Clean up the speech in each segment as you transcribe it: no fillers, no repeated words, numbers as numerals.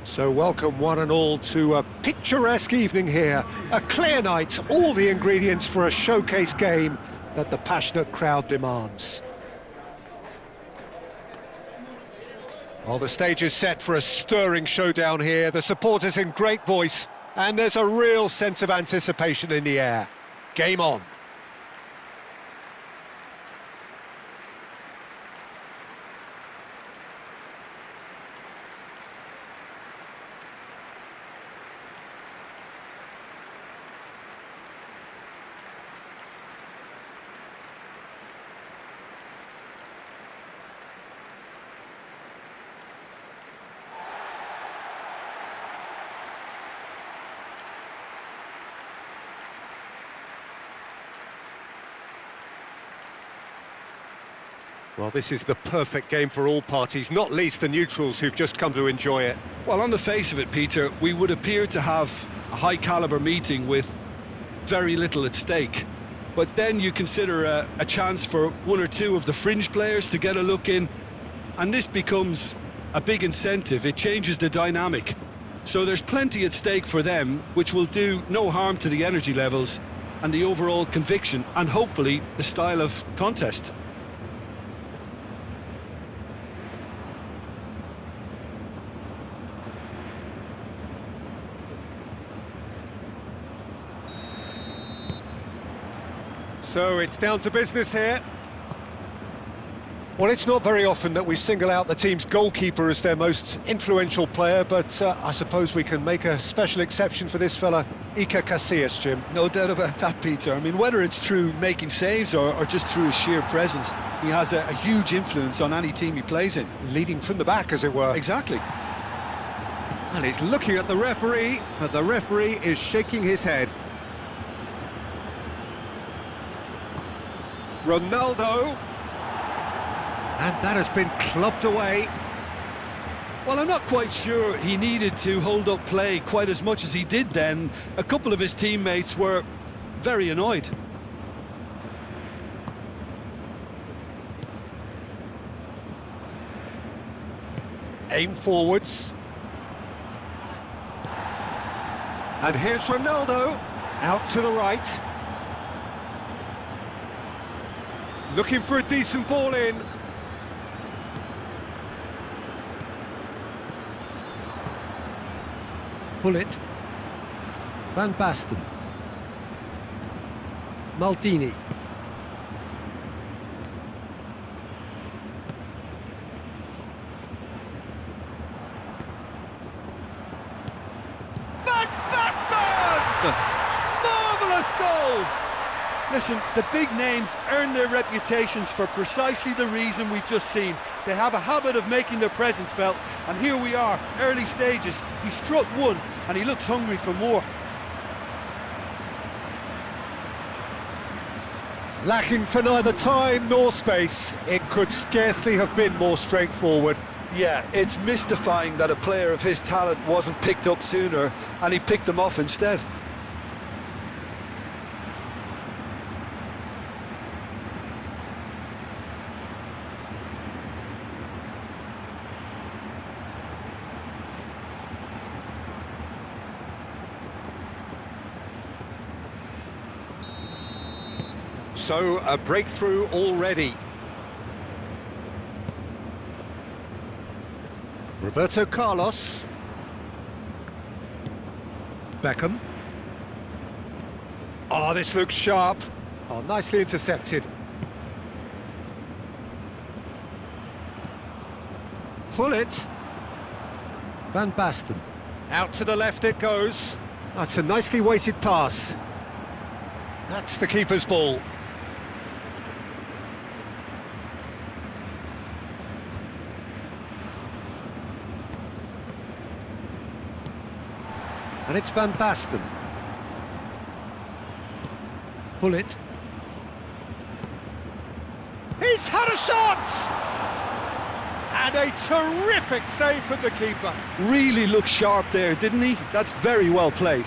So welcome one and all to a picturesque evening here. A clear night, all the ingredients for a showcase game that the passionate crowd demands. Well, the stage is set for a stirring showdown here. The supporters in great voice, and there's a real sense of anticipation in the air. Game on. Well, this is the perfect game for all parties, not least the neutrals who've just come to enjoy it. Well, on the face of it, Peter, we would appear to have a high-caliber meeting with very little at stake. But then you consider a chance for one or two of the fringe players to get a look in, and this becomes a big incentive. It changes the dynamic. So there's plenty at stake for them, which will do no harm to the energy levels and the overall conviction, and hopefully the style of contest. So it's down to business here. Well, it's not very often that we single out the team's goalkeeper as their most influential player, but I suppose we can make a special exception for this fella, Iker Casillas, Jim. No doubt about that, Peter. I mean, whether it's through making saves or just through his sheer presence, he has a huge influence on any team he plays in. Leading from the back, as it were. Exactly. And he's looking at the referee, but the referee is shaking his head. Ronaldo, and that has been clubbed away. Well, I'm not quite sure he needed to hold up play quite as much as he did then. A couple of his teammates were very annoyed. Aim forwards. And here's Ronaldo, out to the right. Looking for a decent ball in. Pullet. Van Basten. Maldini. Van Basten! Marvellous goal! Listen, the big names earn their reputations for precisely the reason we've just seen. They have a habit of making their presence felt, and here we are, early stages. He struck one, and he looks hungry for more. Lacking for neither time nor space, it could scarcely have been more straightforward. Yeah, it's mystifying that a player of his talent wasn't picked up sooner, and he picked them off instead. So, a breakthrough already. Roberto Carlos. Beckham. Oh, this looks sharp. Oh, nicely intercepted. Pullet. Van Basten. Out to the left it goes. That's a nicely weighted pass. That's the keeper's ball. And it's Van Basten. Pullet. He's had a shot! And a terrific save from the keeper. Really looked sharp there, didn't he? That's very well played.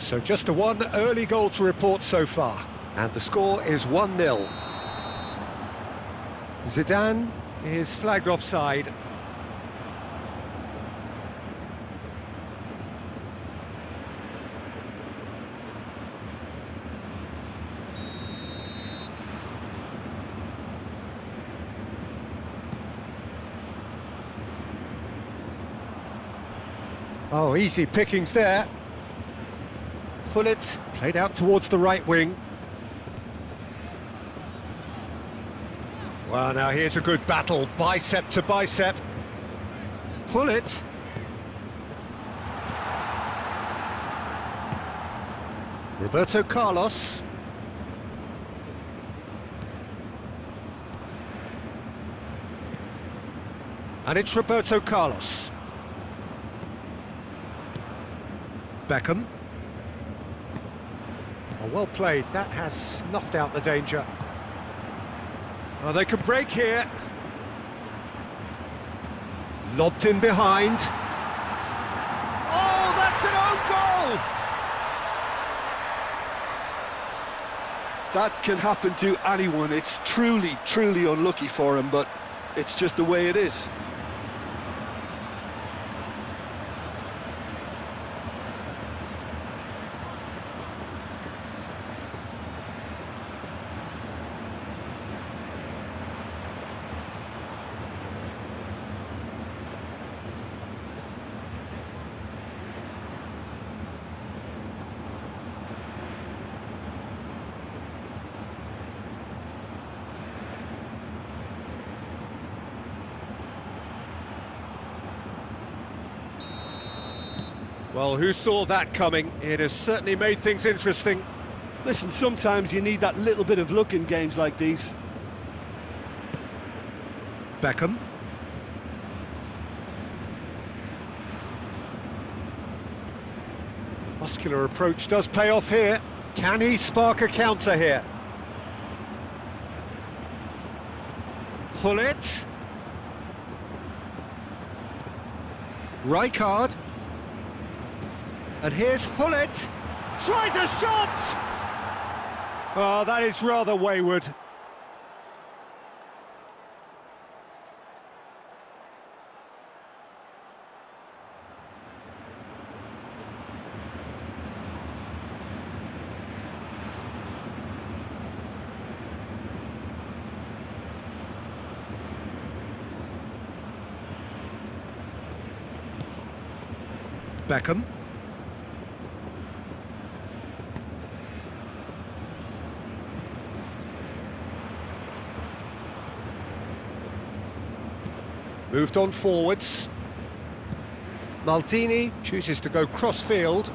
So just the one early goal to report so far. And the score is 1-0. Zidane is flagged offside. Oh, easy pickings there. Gullit played out towards the right wing. Well, now here's a good battle, bicep to bicep. Gullit. Roberto Carlos. And it's Roberto Carlos. Beckham. Oh, well played, that has snuffed out the danger. Oh, they could break here. Lobbed in behind. Oh, that's an own goal! That can happen to anyone. It's truly, truly unlucky for him, but it's just the way it is. Well, who saw that coming? It has certainly made things interesting. Listen, sometimes you need that little bit of luck in games like these. Beckham. Muscular approach does pay off here. Can he spark a counter here? Gullit. Rijkaard. And here's Gullit. Tries a shot! Oh, that is rather wayward. Beckham. Moved on forwards. Maldini chooses to go cross-field.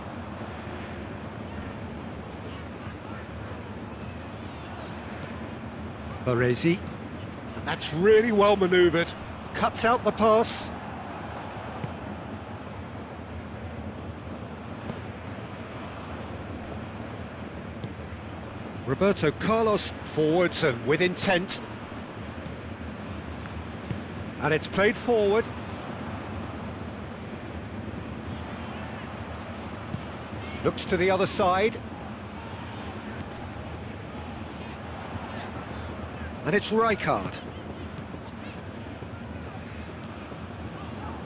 Baresi. And that's really well manoeuvred. Cuts out the pass. Roberto Carlos forwards and with intent. And it's played forward. Looks to the other side. And it's Rijkaard.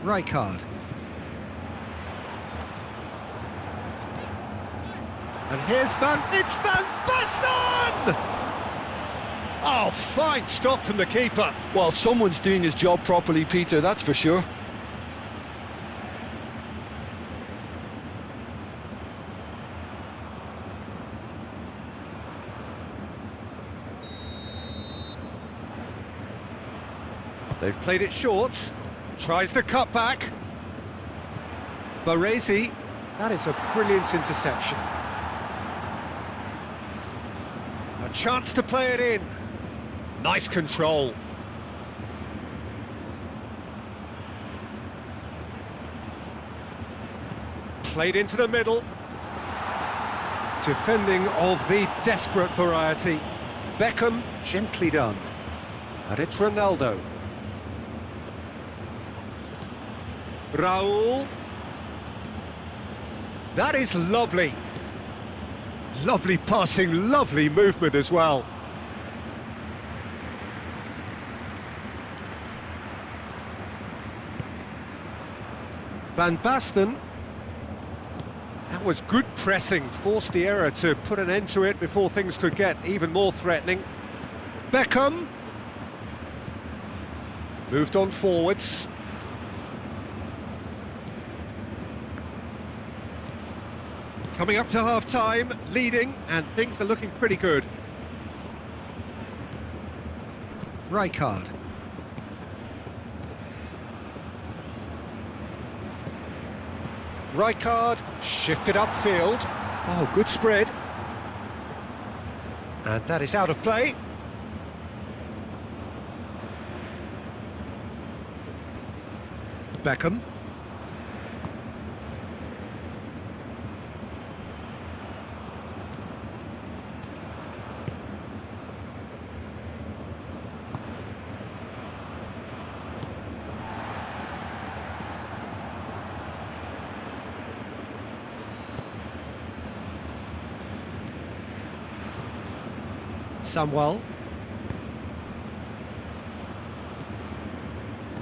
Rijkaard. And here's it's Van Basten! Oh, fine stop from the keeper. Well, someone's doing his job properly, Peter, that's for sure. They've played it short. Tries the cut back. Baresi. That is a brilliant interception. A chance to play it in. Nice control. Played into the middle. Defending of the desperate variety. Beckham, gently done. And it's Ronaldo. Raul. That is lovely. Lovely passing, lovely movement as well. Van Basten. That was good pressing, forced the error to put an end to it before things could get even more threatening. Beckham. Moved on forwards. Coming up to half-time, leading, and things are looking pretty good. Rijkaard. Rijkaard shifted upfield. Oh, good spread. And that is out of play. Beckham. Samuel.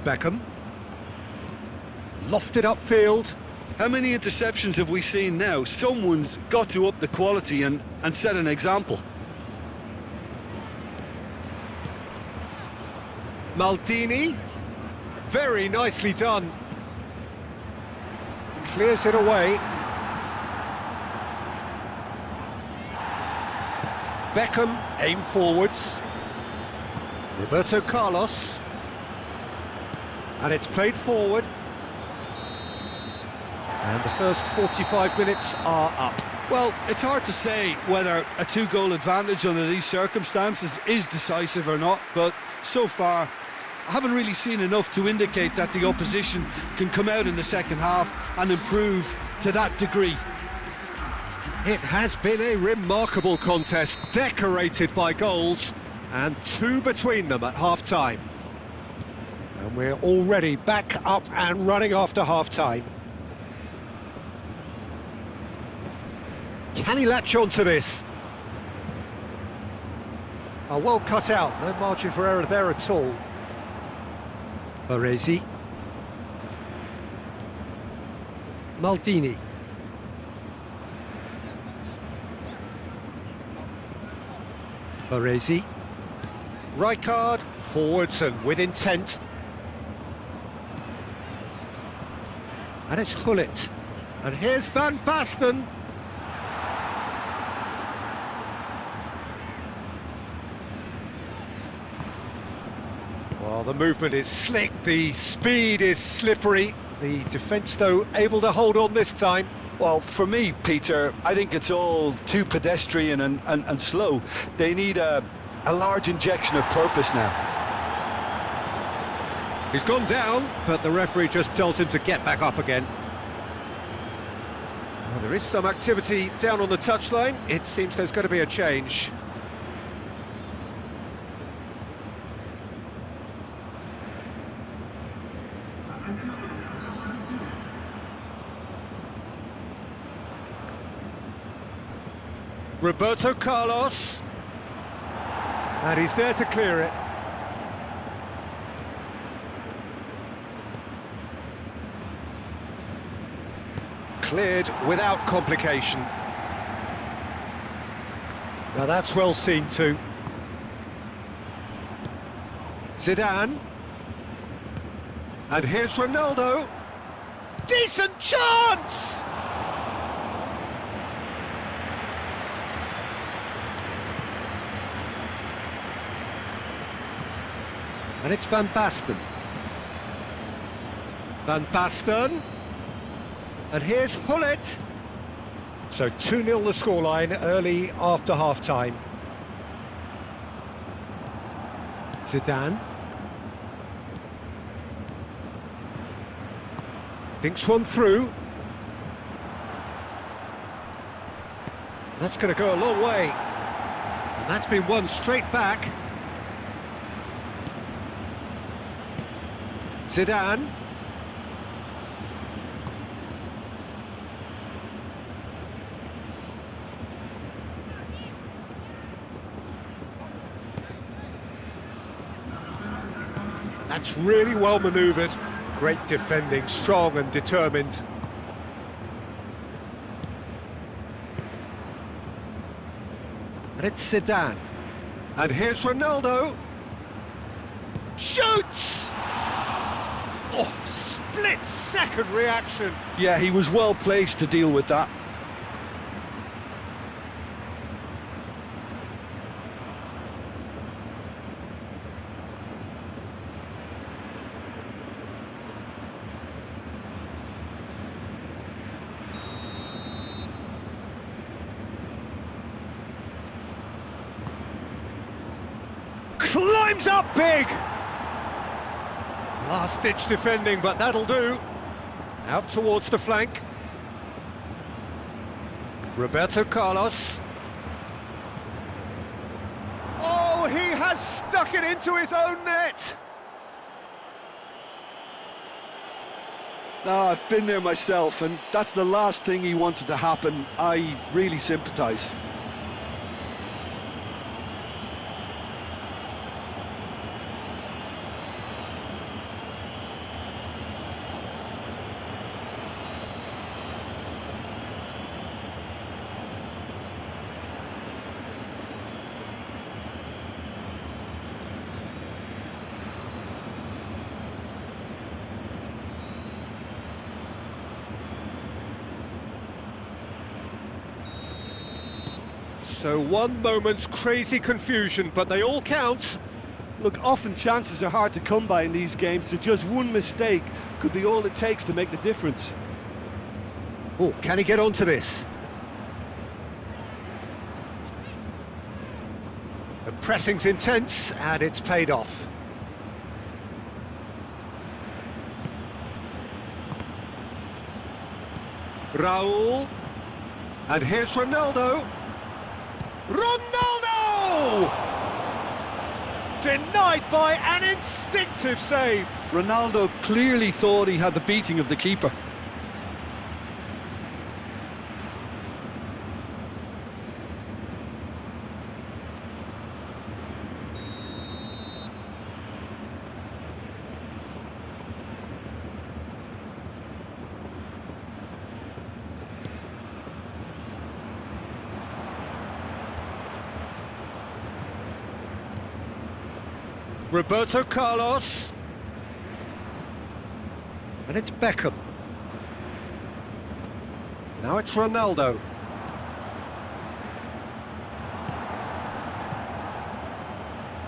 Beckham. Lofted upfield. How many interceptions have we seen now? Someone's got to up the quality and set an example. Maldini. Very nicely done. Clears it away. Beckham, aim forwards. Roberto Carlos. And it's played forward. And the first 45 minutes are up. Well, it's hard to say whether a two-goal advantage under these circumstances is decisive or not, but so far I haven't really seen enough to indicate that the opposition can come out in the second half and improve to that degree. It has been a remarkable contest, decorated by goals, and two between them at half-time. And we're already back up and running after half-time. Can he latch on to this? Oh, well cut out, no margin for error there at all. Baresi. Maldini. Baresi. Rijkaard, forwards and with intent. And it's Gullit. And here's Van Basten. Well, the movement is slick, the speed is slippery. The defence, though, able to hold on this time. Well, for me, Peter, I think it's all too pedestrian and slow. They need a large injection of purpose now. He's gone down, but the referee just tells him to get back up again. Well, there is some activity down on the touchline. It seems there's going to be a change. Roberto Carlos. And he's there to clear it. Cleared without complication. Now that's well seen too. Zidane. And here's Ronaldo. Decent chance! And it's Van Basten. Van Basten. And here's Gullit. So 2-0 the scoreline early after half-time. Zidane. Thinks one through. That's going to go a long way. And that's been won straight back. Zidane. That's really well manoeuvred. Great defending, strong and determined. And it's Zidane. And here's Ronaldo. Shoots! Oh, split-second reaction. Yeah, he was well placed to deal with that. Climbs up big! Last-ditch defending, but that'll do. Out towards the flank. Roberto Carlos. Oh, he has stuck it into his own net! No, I've been there myself, and that's the last thing he wanted to happen. I really sympathise. So one moment's crazy confusion, but they all count. Look, often chances are hard to come by in these games, so just one mistake could be all it takes to make the difference. Oh, can he get onto this? The pressing's intense, and it's paid off. Raul. And here's Ronaldo. Ronaldo! Denied by an instinctive save. Ronaldo clearly thought he had the beating of the keeper. Roberto Carlos. And it's Beckham. Now it's Ronaldo.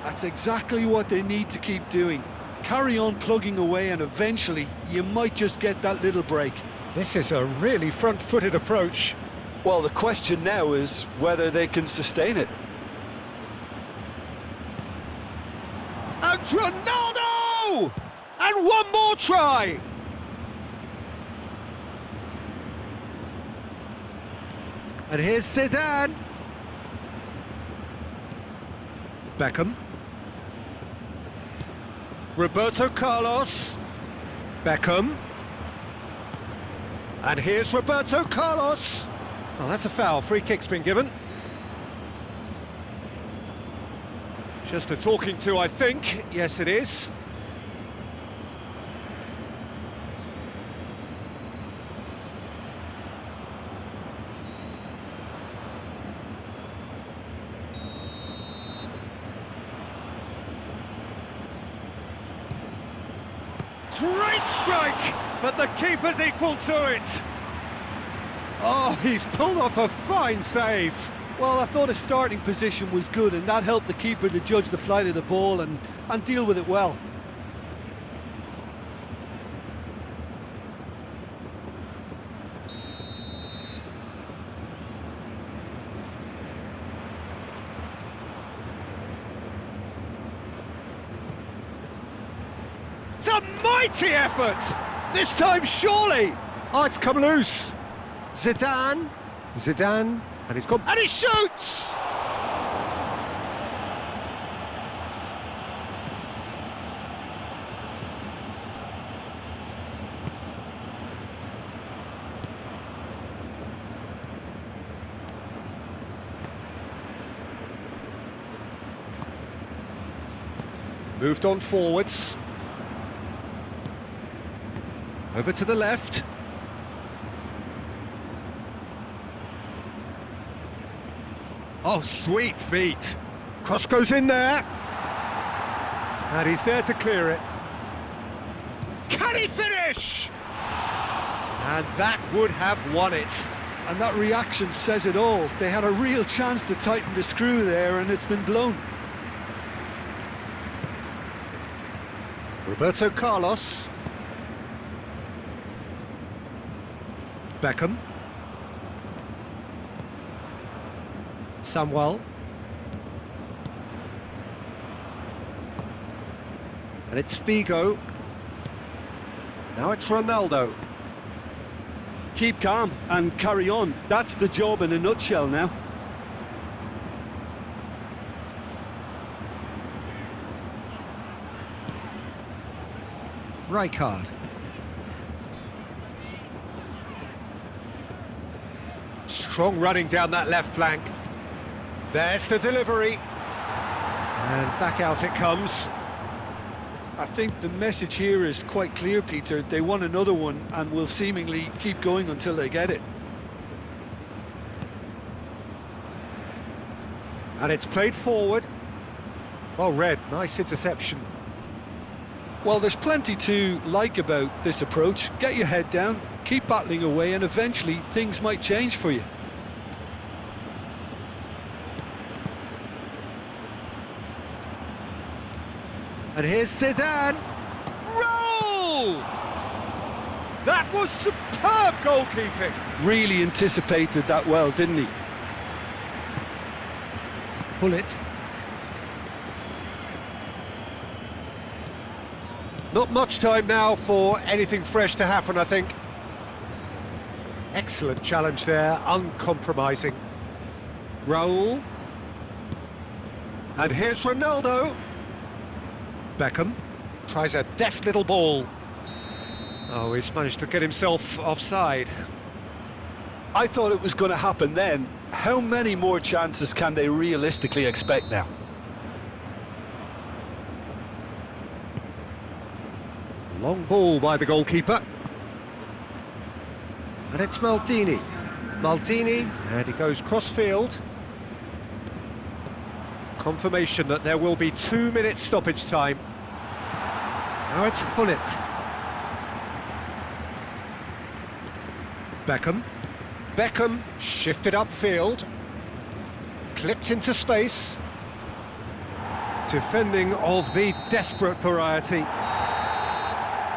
That's exactly what they need to keep doing. Carry on plugging away, and eventually you might just get that little break. This is a really front-footed approach. Well, the question now is whether they can sustain it. And Ronaldo! And one more try! And here's Zidane. Beckham. Roberto Carlos. Beckham. And here's Roberto Carlos. Oh, that's a foul. Free kick's been given. Just a talking to, I think. Yes, it is. Great strike, but the keeper's equal to it. Oh, he's pulled off a fine save. Well, I thought his starting position was good, and that helped the keeper to judge the flight of the ball and deal with it well. It's a mighty effort! This time, surely! Oh, it's come loose. Zidane. Zidane. And he's gone. And he shoots! Moved on forwards. Over to the left. Oh, sweet feet. Cross goes in there. And he's there to clear it. Can he finish? And that would have won it. And that reaction says it all. They had a real chance to tighten the screw there, and it's been blown. Roberto Carlos. Beckham. Samuel. And it's Figo. Now it's Ronaldo. Keep calm and carry on. That's the job in a nutshell now. Rijkaard. Strong running down that left flank. There's the delivery. And back out it comes. I think the message here is quite clear, Peter. They won another one and will seemingly keep going until they get it. And it's played forward. Well read, nice interception. Well, there's plenty to like about this approach. Get your head down, keep battling away, and eventually things might change for you. And here's Zidane. Roll! That was superb goalkeeping. Really anticipated that well, didn't he? Pull it. Not much time now for anything fresh to happen, I think. Excellent challenge there, uncompromising. Raul. And here's Ronaldo. Beckham tries a deft little ball. Oh, he's managed to get himself offside. I thought it was going to happen then. How many more chances can they realistically expect now? Long ball by the goalkeeper. And it's Maldini. Maldini, and he goes cross-field. Confirmation that there will be 2 minutes stoppage time. Now it's Hullet. Beckham. Beckham shifted upfield. Clipped into space. Defending of the desperate variety.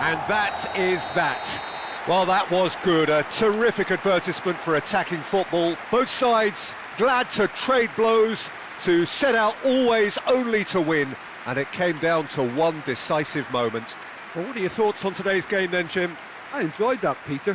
And that is that. Well, that was good. A terrific advertisement for attacking football. Both sides glad to trade blows, to set out always only to win. And it came down to one decisive moment. Well, what are your thoughts on today's game then, Jim? I enjoyed that, Peter.